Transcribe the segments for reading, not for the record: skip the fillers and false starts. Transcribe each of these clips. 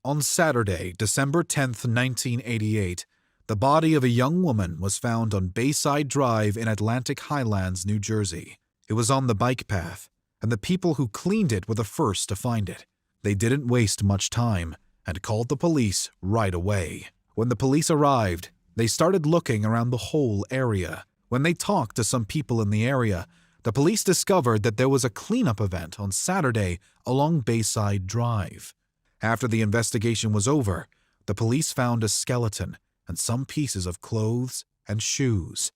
On Saturday, December 10th, 1988, the body of a young woman was found on Bayside Drive in Atlantic Highlands, New Jersey. It was on the bike path, and the people who cleaned it were the first to find it. They didn't waste much time and called the police right away. When the police arrived, they started looking around the whole area. When they talked to some people in the area, the police discovered that there was a cleanup event on Saturday along Bayside Drive. After the investigation was over, the police found a skeleton and some pieces of clothes and shoes,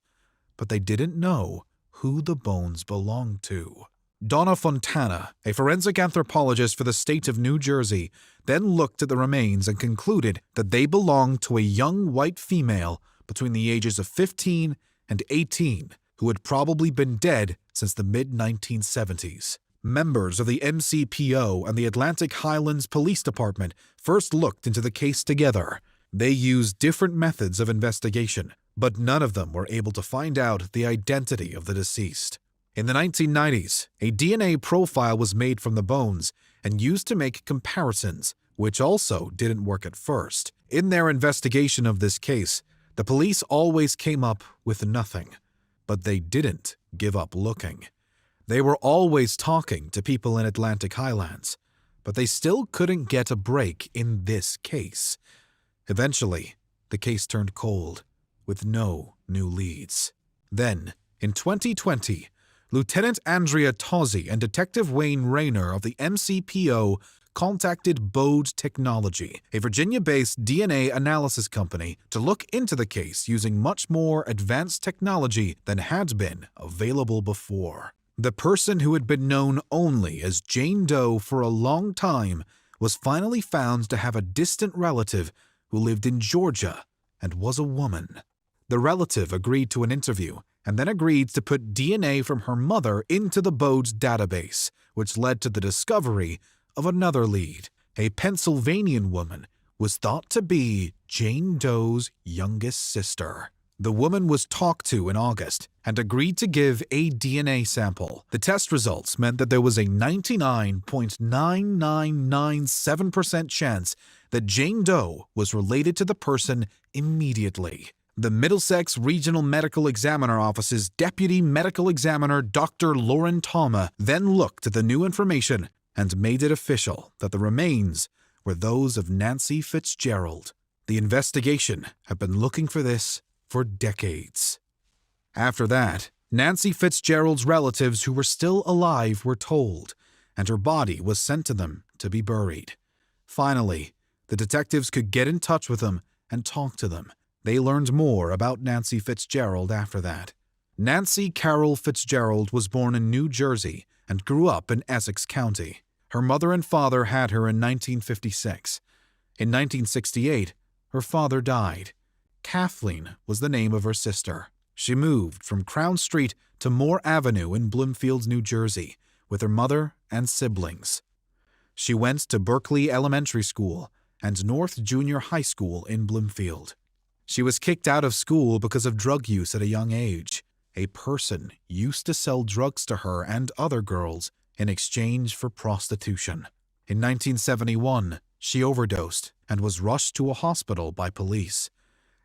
but they didn't know who the bones belonged to. Donna Fontana, a forensic anthropologist for the state of New Jersey, then looked at the remains and concluded that they belonged to a young white female between the ages of 15 and 18 who had probably been dead since the mid-1970s. Members of the MCPO and the Atlantic Highlands Police Department first looked into the case together. They used different methods of investigation, but none of them were able to find out the identity of the deceased. In the 1990s, a DNA profile was made from the bones and used to make comparisons, which also didn't work at first. In their investigation of this case, the police always came up with nothing. But they didn't give up looking. They were always talking to people in Atlantic Highlands, but they still couldn't get a break in this case. Eventually, the case turned cold, with no new leads. Then, in 2020, Lieutenant Andrea Tozzi and Detective Wayne Rayner of the MCPO contacted Bode Technology, a Virginia-based DNA analysis company, to look into the case using much more advanced technology than had been available before. The person who had been known only as Jane Doe for a long time was finally found to have a distant relative who lived in Georgia and was a woman. The relative agreed to an interview and then agreed to put DNA from her mother into the Bode's database, which led to the discovery of another lead. A Pennsylvanian woman was thought to be Jane Doe's youngest sister. The woman was talked to in August and agreed to give a DNA sample. The test results meant that there was a 99.9997% chance that Jane Doe was related to the person immediately. The Middlesex Regional Medical Examiner Office's Deputy Medical Examiner Dr. Lauren Tama then looked at the new information and made it official that the remains were those of Nancy Fitzgerald. The investigation had been looking for this for decades. After that, Nancy Fitzgerald's relatives who were still alive were told, and her body was sent to them to be buried. Finally, the detectives could get in touch with them and talk to them. They learned more about Nancy Fitzgerald after that. Nancy Carol Fitzgerald was born in New Jersey and grew up in Essex County. Her mother and father had her in 1956. In 1968, her father died. Kathleen was the name of her sister. She moved from Crown Street to Moore Avenue in Bloomfield, New Jersey, with her mother and siblings. She went to Berkeley Elementary School and North Junior High School in Bloomfield. She was kicked out of school because of drug use at a young age. A person used to sell drugs to her and other girls in exchange for prostitution. In 1971, she overdosed and was rushed to a hospital by police.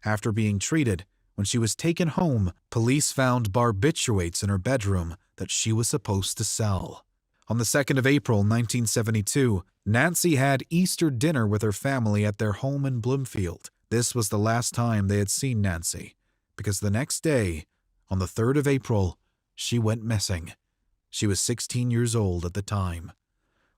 After being treated, when she was taken home, police found barbiturates in her bedroom that she was supposed to sell. On the 2nd of April, 1972, Nancy had Easter dinner with her family at their home in Bloomfield. This was the last time they had seen Nancy, because the next day, on the 3rd of April, she went missing. She was 16 years old at the time.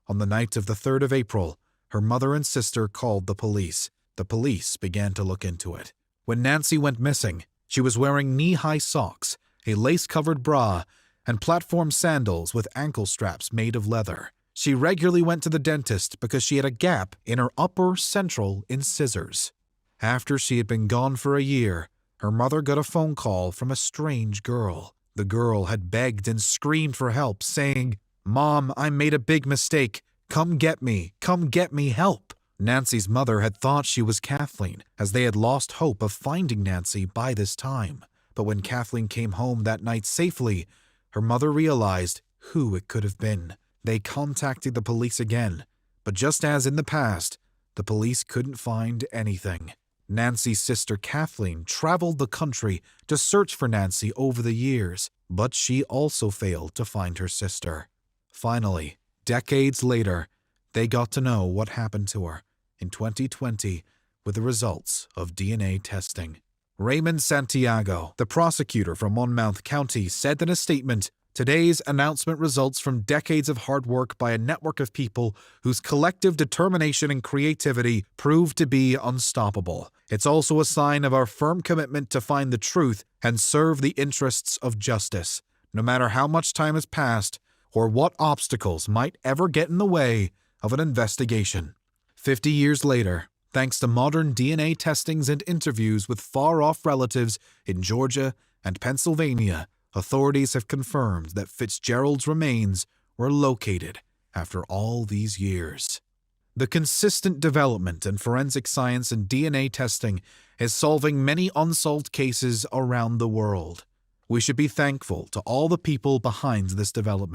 On the night of the 3rd of April, her mother and sister called the police. The police began to look into it. When Nancy went missing, she was wearing knee-high socks, a lace-covered bra, and platform sandals with ankle straps made of leather. She regularly went to the dentist because she had a gap in her upper central incisors. After she had been gone for a year, her mother got a phone call from a strange girl. The girl had begged and screamed for help, saying, "Mom, I made a big mistake. Come get me, help." Nancy's mother had thought she was Kathleen, as they had lost hope of finding Nancy by this time. But when Kathleen came home that night safely, her mother realized who it could have been. They contacted the police again, but just as in the past, the police couldn't find anything. Nancy's sister Kathleen traveled the country to search for Nancy over the years, but she also failed to find her sister. Finally, decades later, they got to know what happened to her in 2020 with the results of DNA testing. Raymond Santiago, the prosecutor from Monmouth County, said in a statement, "Today's announcement results from decades of hard work by a network of people whose collective determination and creativity proved to be unstoppable. It's also a sign of our firm commitment to find the truth and serve the interests of justice, no matter how much time has passed or what obstacles might ever get in the way of an investigation." 50 years later, thanks to modern DNA testings and interviews with far-off relatives in Georgia and Pennsylvania, authorities have confirmed that Fitzgerald's remains were located after all these years. The consistent development in forensic science and DNA testing is solving many unsolved cases around the world. We should be thankful to all the people behind this development.